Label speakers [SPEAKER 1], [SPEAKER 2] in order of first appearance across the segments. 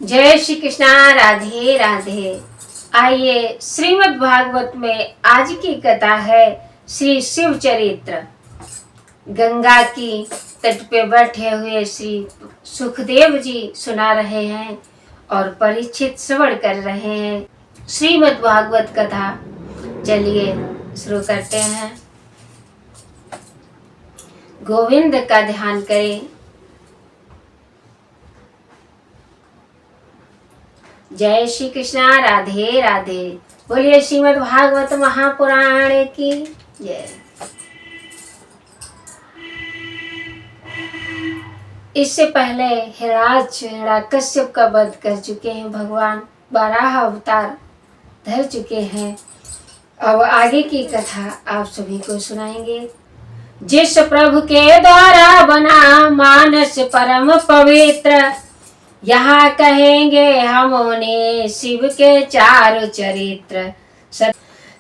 [SPEAKER 1] जय श्री कृष्णा। राधे राधे। आइए श्रीमद् भागवत में आज की कथा है श्री शिव चरित्र। गंगा की तट पे बैठे हुए श्री सुखदेव जी सुना रहे हैं और परीक्षित श्रवण कर रहे हैं श्रीमद् भागवत कथा। चलिए शुरू करते हैं। गोविंद का ध्यान करें। जय श्री कृष्णा। राधे राधे। बोलिए श्रीमद् भागवत महापुराण की जय। इससे पहले हिरण्यकश्यप का वध कर चुके हैं भगवान, 12 अवतार धर चुके हैं। अब आगे की कथा आप सभी को सुनाएंगे। जिस प्रभु के द्वारा बना मानस परम पवित्र, यहाँ कहेंगे हम उन्हें शिव के 4 चरित्र।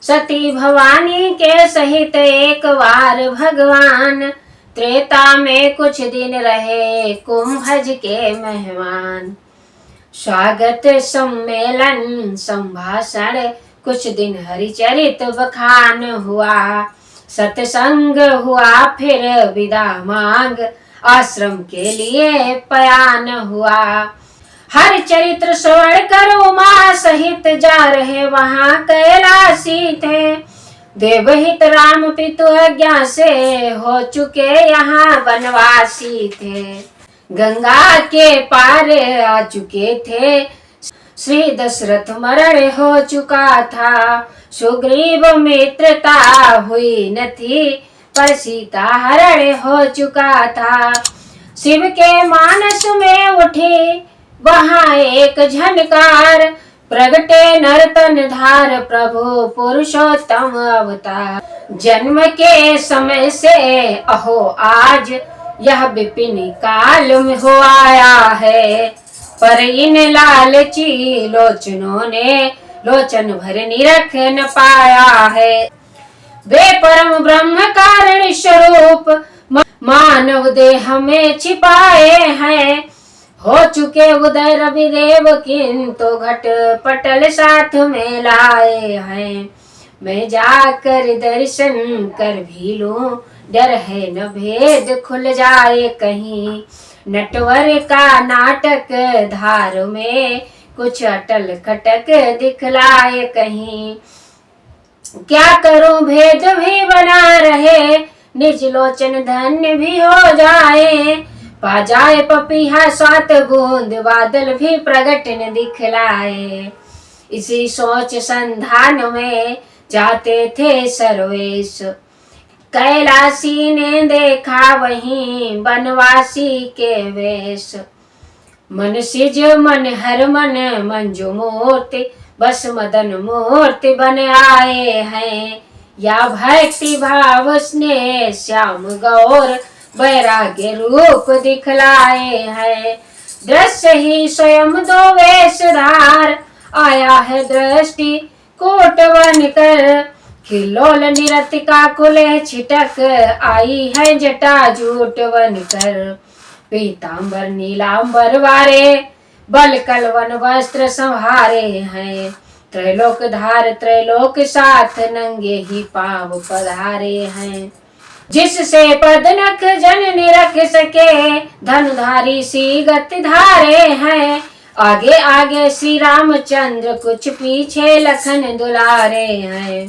[SPEAKER 1] सती भवानी के सहित एक बार भगवान, त्रेता में कुछ दिन रहे कुंभज के मेहमान। स्वागत सम्मेलन संभाषण, कुछ दिन हरिचरित बखान हुआ। सत्संग हुआ फिर विदा मांग, आश्रम के लिए पयान हुआ। हर चरित्र श्रवण कर उमा सहित जा रहे वहां कैलाशी थे। देवहित राम पितु आज्ञा से हो चुके यहाँ वनवासी थे। गंगा के पार आ चुके थे, श्री दशरथ मरण हो चुका था। सुग्रीव मित्रता हुई न थी, पर सीता हरण हो चुका था। शिव के मानस में उठी वहां एक झनकार, प्रगटे नर्तन धार प्रभु पुरुषोत्तम अवतार। जन्म के समय से अहो आज यह विपिन काल में हो आया है, पर इन लालची लोचनों ने लोचन भर निरख न पाया है। वे परम ब्रह्म कारण स्वरूप मानव देह में छिपाए हैं। हो चुके उदय रविदेव किंतु घट पटल साथ में लाए हैं। मैं जाकर दर्शन कर भी लूं, डर है न भेद खुल जाए कहीं। नटवर का नाटक धार में कुछ अटल खटक दिखलाए कहीं। क्या करूं भेद भी बना रहे, निज लोचन धन्य भी हो जाए। पा जाए पपीहा 7 बूंद, बादल भी प्रगट न दिखलाए। इसी सोच संधान में जाते थे सर्वेश, कैलाशी ने देखा वहीं वनवासी के वेश। मन सिज मन हर मन मंजू मूर्ति, बस मदन मूर्ति बन आए हैं। या भक्ति भाव स्नेह श्याम गौर वैराग्य रूप दिखलाए हैं। दृश्य ही स्वयं 2 वेशधार, आया है दृष्टि कोट बन कर। खिलोल निरतिका कुले छिटक, आई है जटा जूट बनकर। पीतांबर नीलांबर वारे, बल कलवन वस्त्र संहारे हैं। त्रैलोक धार त्रैलोक साथ, नंगे ही पांव पधारे हैं। जिससे पदनख जन निरख सके, धनुधारी सी गति धारे हैं। आगे आगे श्री रामचंद्र, कुछ पीछे लखन दुलारे हैं।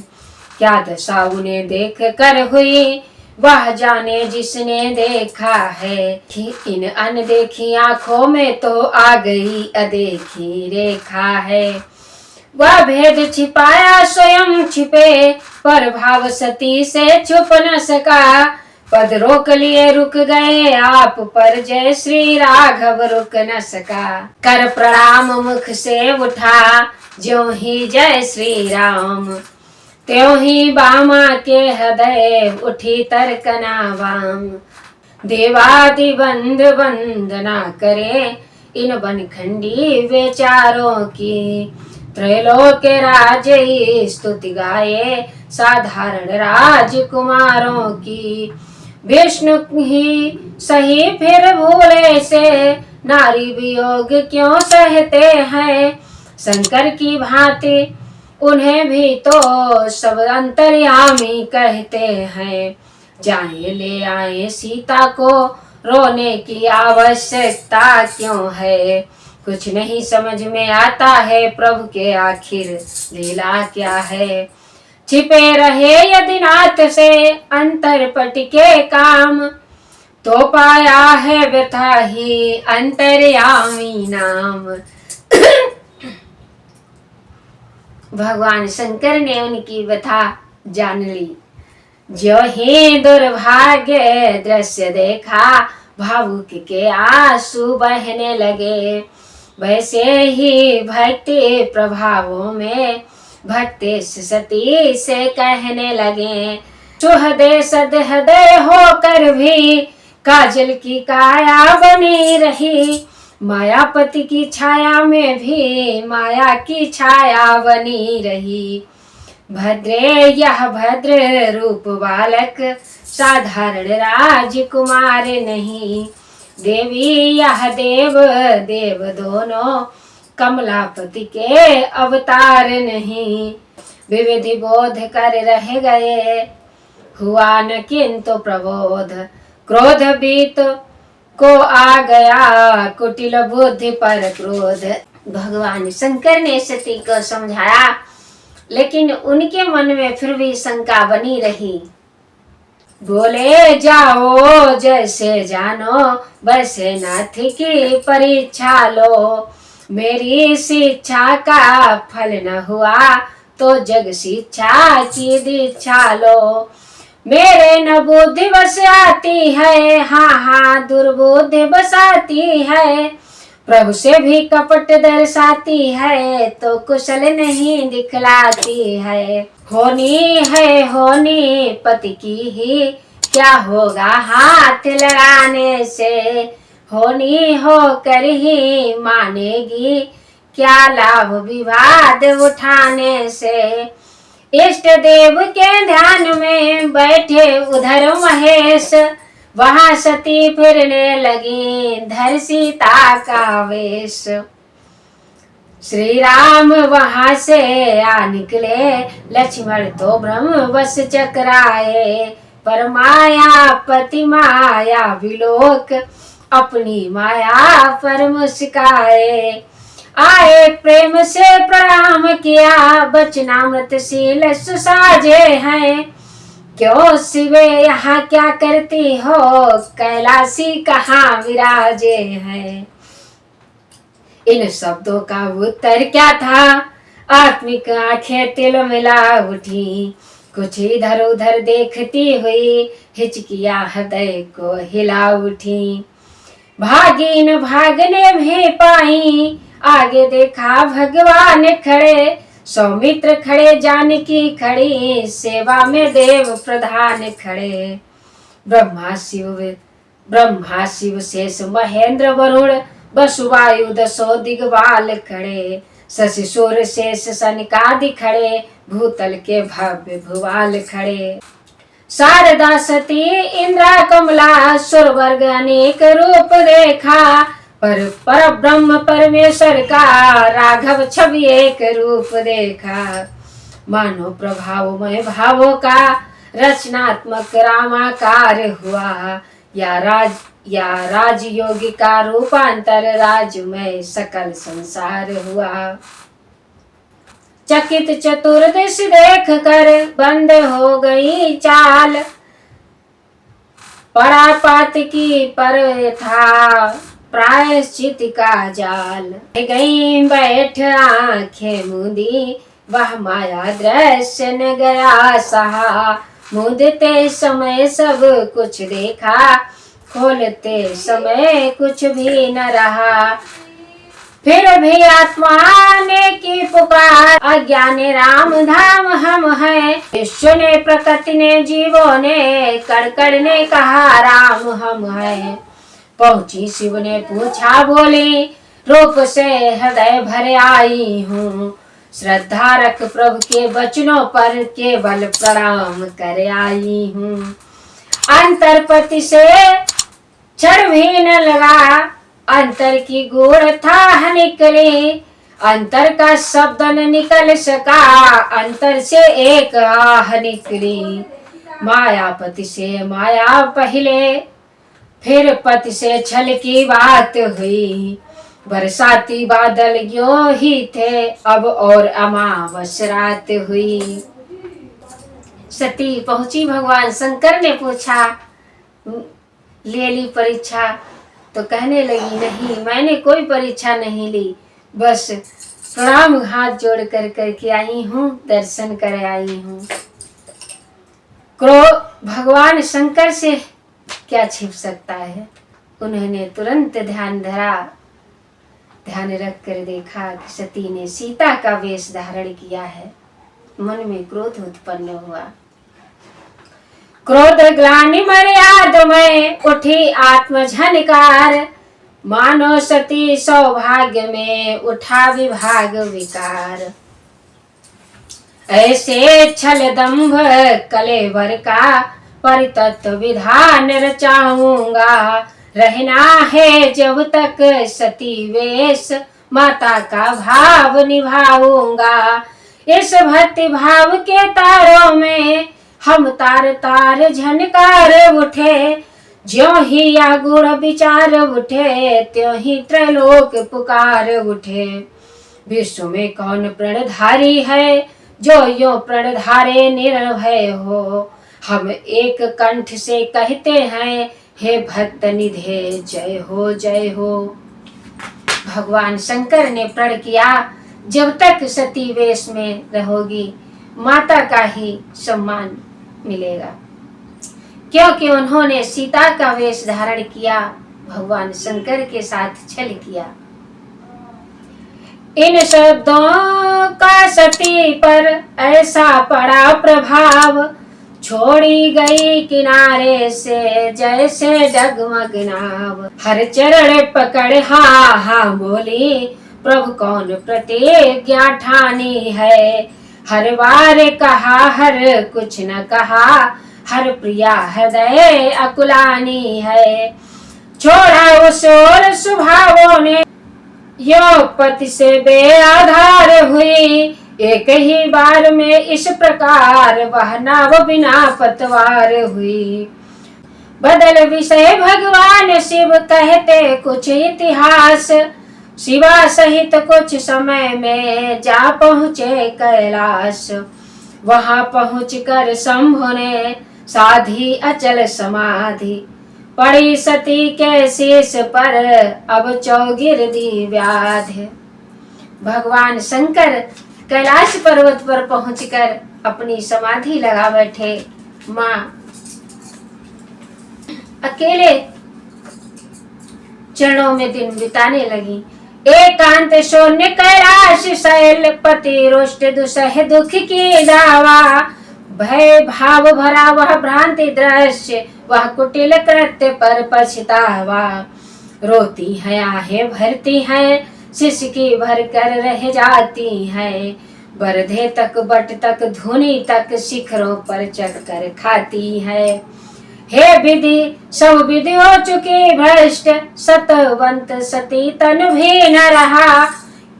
[SPEAKER 1] क्या दशा उन्हें देख कर हुई, वह जाने जिसने देखा है। इन अनदेखी आंखों में तो आ गई अदेखी रेखा है। वह भेद छिपाया स्वयं छिपे, पर भाव सती से छुप न सका। पद रोक लिए रुक गए आप, पर जय श्री राघव रुक न सका। कर प्रणाम मुख से उठा, ज्यों ही जय श्री राम। त्यों ही बामा के हृदय उठी तर्कना वाम। देवादि बंद वंदना करे, इन बनखंडी विचारों की। त्रैलोक राज स्तुति गाये, साधारण राजकुमारों की। विष्णु ही सही फिर भूले से नारी वियोग क्यों सहते हैं। शंकर की भांति उन्हें भी तो सब अंतर्यामी कहते हैं। जाए ले आए सीता को, रोने की आवश्यकता क्यों है। कुछ नहीं समझ में आता है, प्रभु के आखिर लीला क्या है। छिपे रहे यदि नाथ से अंतरपट के काम, तो पाया है व्यथा ही अंतर्यामी नाम। भगवान शंकर ने उनकी व्यथा जान ली। जो ही दुर्भाग्य दृश्य देखा, भावुक के आंसू बहने लगे। वैसे ही भक्ति प्रभावों में भक्ति सती से कहने लगे। सुहृदय सदहृदय होकर भी काजल की काया बनी रही। मायापति की छाया में भी माया की छाया बनी रही। भद्रे यह भद्र रूप बालक साधारण राजकुमार नहीं। देवी यह देव देव दोनों कमलापति के अवतार नहीं। विविधि बोध कर रह गए, हुआ न किंतु प्रबोध। क्रोध बीत को आ गया, कुटिल बुद्धि पर क्रोध। भगवान शंकर ने सती को समझाया, लेकिन उनके मन में फिर भी शंका बनी रही। बोले जाओ जैसे जानो, वैसे नाथ की परीक्षा लो। मेरी शिक्षा का फल न हुआ, तो जग शिक्षा की दीक्षा लो। मेरे न बुद्धि बस आती है, हाँ हाँ दुर्बुद्धि बस आती है। प्रभु से भी कपट दर्शाती है, तो कुशल नहीं दिखलाती है। होनी पति की ही, क्या होगा हाथ लगाने से। होनी होकर ही मानेगी, क्या लाभ विवाद उठाने से। इष्ट देव के ध्यान में बैठे उधर महेश, वहां सती फिरने लगी धर सीता का वेश। श्री राम वहां से आ निकले, लक्ष्मण तो ब्रह्म बस चकराए। पर माया पति माया विलोक, अपनी माया पर मुस्काए। आए प्रेम से प्रणाम किया, बचनामृत शील सुसाजे हैं। क्यों शिवे यहाँ क्या करती हो, कैलाशी कहाँ विराजे हैं। इन शब्दों का उत्तर क्या था, आत्मिक आंखें तिल मिला उठी। कुछ इधर उधर देखती हुई, हिचकिया हृदय को हिला उठी। भागीन भागने भी पाई, आगे देखा भगवान खड़े। सौमित्र खड़े, जानकी खड़ी, सेवा में देव प्रधान खड़े। ब्रह्मा शिव शेष महेंद्र वरुण, वसुवायु दसो दिग्वाल खड़े। शशि सूर्य शेष सनकादि खड़े, भूतल के भव्य भुवाल खड़े। शारदा सती इंद्रा कमला, सुरवर्ग अनेक रूप देखा। पर ब्रह्म परमेश्वर का, राघव छवि एक रूप देखा। मानो प्रभावमय भावों का, रचनात्मक रामाकार हुआ। या राजयोगी का रूपांतर, राजमय सकल संसार हुआ। चकित चतुर्दश देख कर बंद हो गई चाल। परापात की पर था प्रायश्चित का जाल। गई बैठ आंखें मूंदी, वह माया दृश्य न गया सहा। मूंदते समय सब कुछ देखा, खोलते समय कुछ भी न रहा। फिर भी आत्मा ने की पुकार, अज्ञान राम धाम हम है। विश्व ने प्रकृति ने जीवों ने, कड़कड़ ने कहा राम हम है। पहुंची शिव ने पूछा बोली, रूप से हृदय भर आई हूँ। श्रद्धा रख प्रभु के वचनों पर, केवल प्रणाम कर आई हूँ। अंतरपति से क्षण भी न लगा, अंतर की गूढ़ था निकली, अंतर का शब्द न निकल सका, अंतर से एक आह निकली। मायापति से माया पहले, फिर पति से छल की बात हुई। बरसाती बादल यो ही थे, अब और अमावस रात हुई। सती पहुंची, भगवान शंकर ने पूछा, ले ली परीक्षा? तो कहने लगी, नहीं, मैंने कोई परीक्षा नहीं ली, बस प्रणाम हाथ जोड़ कर करके आई हूँ, दर्शन कर आई हूँ। क्रोध भगवान शंकर से क्या छिप सकता है? उन्होंने तुरंत ध्यान धरा, ध्यान रख कर देखा कि सती ने सीता का वेश धारण किया है। मन में क्रोध उत्पन्न हुआ। क्रोध ग्लानि मर्याद में उठी आत्म झनकार, मानो सती सौभाग्य में उठा विभाग विकार। ऐसे छल दंभ कलेवर का परितत्व विधान रचाऊंगा, रहना है जब तक सती वेश, माता का भाव निभाऊंगा। इस भक्ति भाव के तारों में हम तार तार झनकार उठे, ज्यों ही या गुण विचार उठे, त्यों ही त्रैलोक पुकार उठे। विश्व में कौन प्रणधारी है, जो यो प्रणधारे निर्भय हो। हम एक कंठ से कहते हैं, हे भक्त निधे जय हो जय हो। भगवान शंकर ने प्रण किया, जब तक सती वेश में रहोगी, माता का ही सम्मान मिलेगा। क्योंकि उन्होंने सीता का वेश धारण किया, भगवान शंकर के साथ छल किया। इन शब्दों का सती पर ऐसा पड़ा प्रभाव, छोड़ी गई किनारे से जैसे डगमग नाव। हर चरण पकड़ हाँ हाँ बोली, प्रभु कौन प्रतिज्ञा ठानी है। हर बार कहा हर कुछ न कहा, हर प्रिया हृदय अकुलानी है। छोड़ा उस और स्वभावों ने, यो पति से बेआधार हुई। एक ही बार में इस प्रकार वह नाव बिना पतवार हुई। बदल विषय भगवान शिव कहते कुछ इतिहास, शिवा सहित कुछ समय में जा पहुँचे कैलाश। वहां पहुँचकर शंभु ने साधी अचल समाधि, पड़ी सती के शीश पर अब चौगिरदी व्याधि। भगवान शंकर कैलाश पर्वत पर पहुंचकर अपनी समाधि लगा बैठे। माँ अकेले चरणों में दिन बिताने लगी। एकांत शून्य कैलाश शैल, पति रुष्ट दुसह दुख की दावा। भय भाव भरा वह भ्रांति दृश्य, वह कुटिल कृत्य पर पछतावा। रोती है आहें भरती हैं, सिसकी भर कर रह जाती हैं। बरधे तक बट तक धुनी तक शिखरों पर चढ़कर खाती है। हे विधि सब विधि हो चुकी भ्रष्ट, सतवंत सती तन भी न रहा।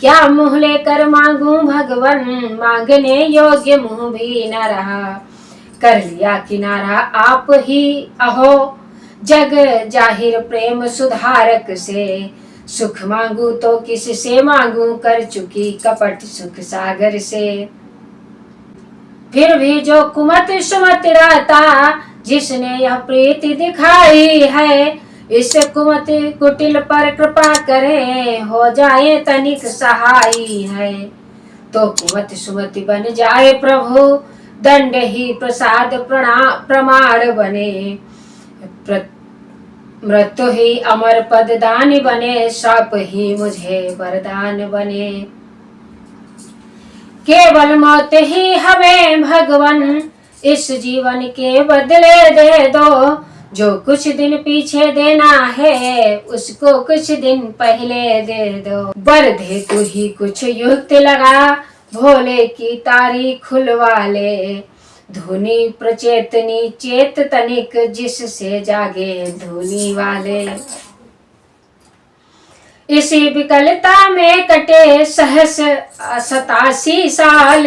[SPEAKER 1] क्या मुँह लेकर मांगू भगवन, मांगने योग्य मुँह भी न रहा। कर लिया किनारा आप ही अहो, जग जाहिर प्रेम सुधारक से। सुख मांगू तो किस से मांगू, कर चुकी कपट सुख सागर से। फिर भी जो कुमत सुमत रहता, जिसने यह प्रीति दिखाई है। इस कुमत कुटिल पर कृपा करे, हो जाए तनिक सहाई है। तो कुमत सुमति बन जाए प्रभु, दंड ही प्रसाद प्रमाण बने। मृत्यु ही अमर पद दान बने, श्राप ही मुझे वरदान बने। केवल मौत ही हमें भगवन, इस जीवन के बदले दे दो। जो कुछ दिन पीछे देना है, उसको कुछ दिन पहले दे दो। बरधे तू ही कुछ युक्त लगा, भोले की तारी खुलवा ले। धुनी प्रचेतनी चेत तनिक, जिससे जागे धुनी वाले। इसी विकलता में कटे सहस 87 साल,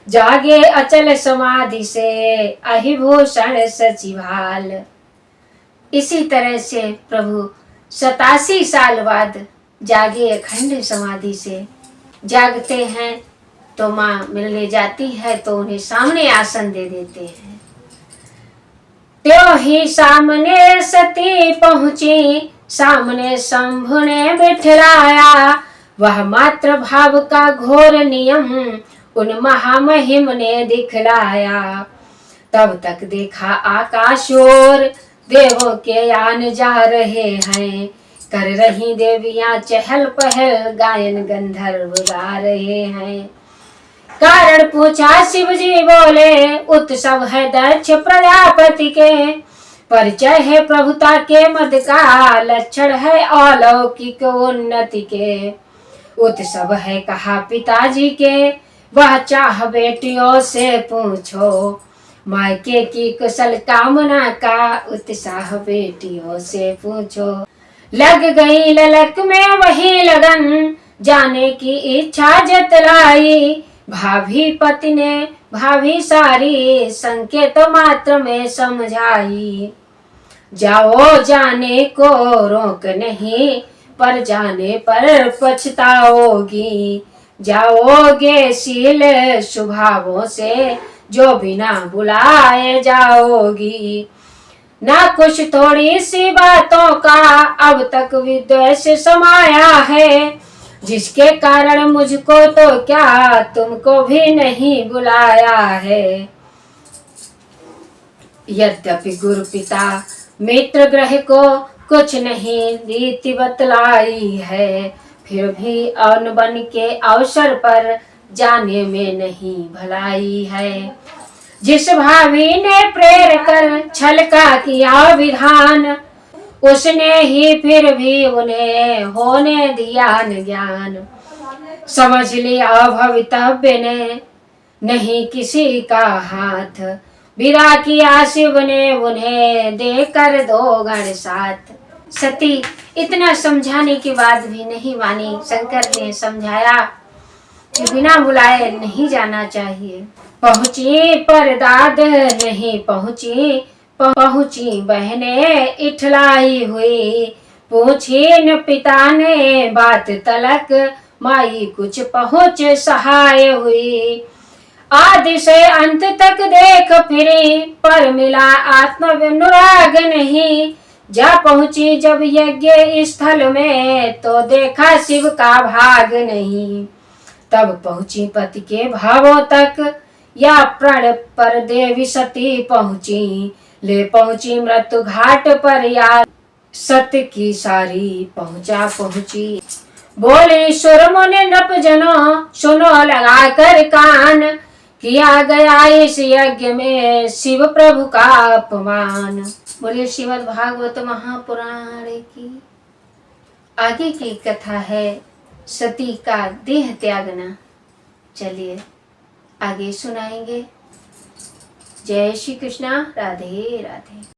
[SPEAKER 1] जागे अचल समाधि से अहिभूषण सचिवाल। इसी तरह से प्रभु 87 साल बाद जागे अखंड समाधि से। जागते हैं तो माँ मिलने जाती है तो उन्हें सामने आसन दे देते हैं। त्यों ही सामने सती पहुंची, सामने शंभु ने बिठलाया, वह मात्र भाव का घोर नियम उन महामहिम ने दिखलाया। तब तक देखा आकाश और देवों के यान जा रहे हैं, कर रही देवियां चहल पहल, गायन गंधर्व गा रहे हैं। कारण पूछा शिव जी बोले, उत्सव है दक्ष प्रजापति के, परिचय है प्रभुता के मद का, लक्षण है अलौकिक उन्नति के। उत्सव है कहा पिताजी के, वह चाह बेटियों से पूछो, मायके की कुशल कामना का उत्साह बेटियों से पूछो। लग गई ललक में वही लगन, जाने की इच्छा जतलाई, भाभी पति ने भाभी सारी संकेत मात्र में समझाई। जाओ जाने को रोक नहीं, पर जाने पर पछताओगी, जाओगे शील स्वभावों से जो बिना बुलाए जाओगी। ना कुछ थोड़ी सी बातों का अब तक विद्वेष समाया है, जिसके कारण मुझको तो क्या तुमको भी नहीं बुलाया है। यद्यपि गुरु पिता मित्र ग्रह को कुछ नहीं रीति बतलाई है, फिर भी अनबन के अवसर पर जाने में नहीं भलाई है। जिस भाभी ने प्रेर कर छल का किया विधान, उसने ही फिर भी उन्हें होने दिया न ज्ञान। समझ लिया भवितव्य ने नहीं किसी का हाथ, विदा किया शिव ने उन्हें देकर 2 गण साथ। सती इतना समझाने के बाद भी नहीं मानी। शंकर ने समझाया कि बिना बुलाए नहीं जाना चाहिए। पहुंची पर दाद नहीं पहुंची, पहुंची बहने इठलाई हुई, पूछी न पिता ने बात तलक, माई कुछ पहुंच सहाय हुई। आदि से अंत तक देख फिरी, पर मिला आत्मनुराग नहीं। जा पहुंची जब यज्ञ स्थल में, तो देखा शिव का भाग नहीं। तब पहुंची पति के भावों तक, या प्रण पर देवी सती पहुंची, ले पहुंची मृत्यु घाट पर, या सत्य की सारी पहुंची। बोले सुर मुनि नृप जनो सुनो लगा कर कान, किया गया इस यज्ञ में शिव प्रभु का अपमान। बोले श्रीमद् भागवत महापुराण की आगे की कथा है सती का देह त्यागना। चलिए आगे सुनाएंगे। जय श्री कृष्णा। राधे राधे।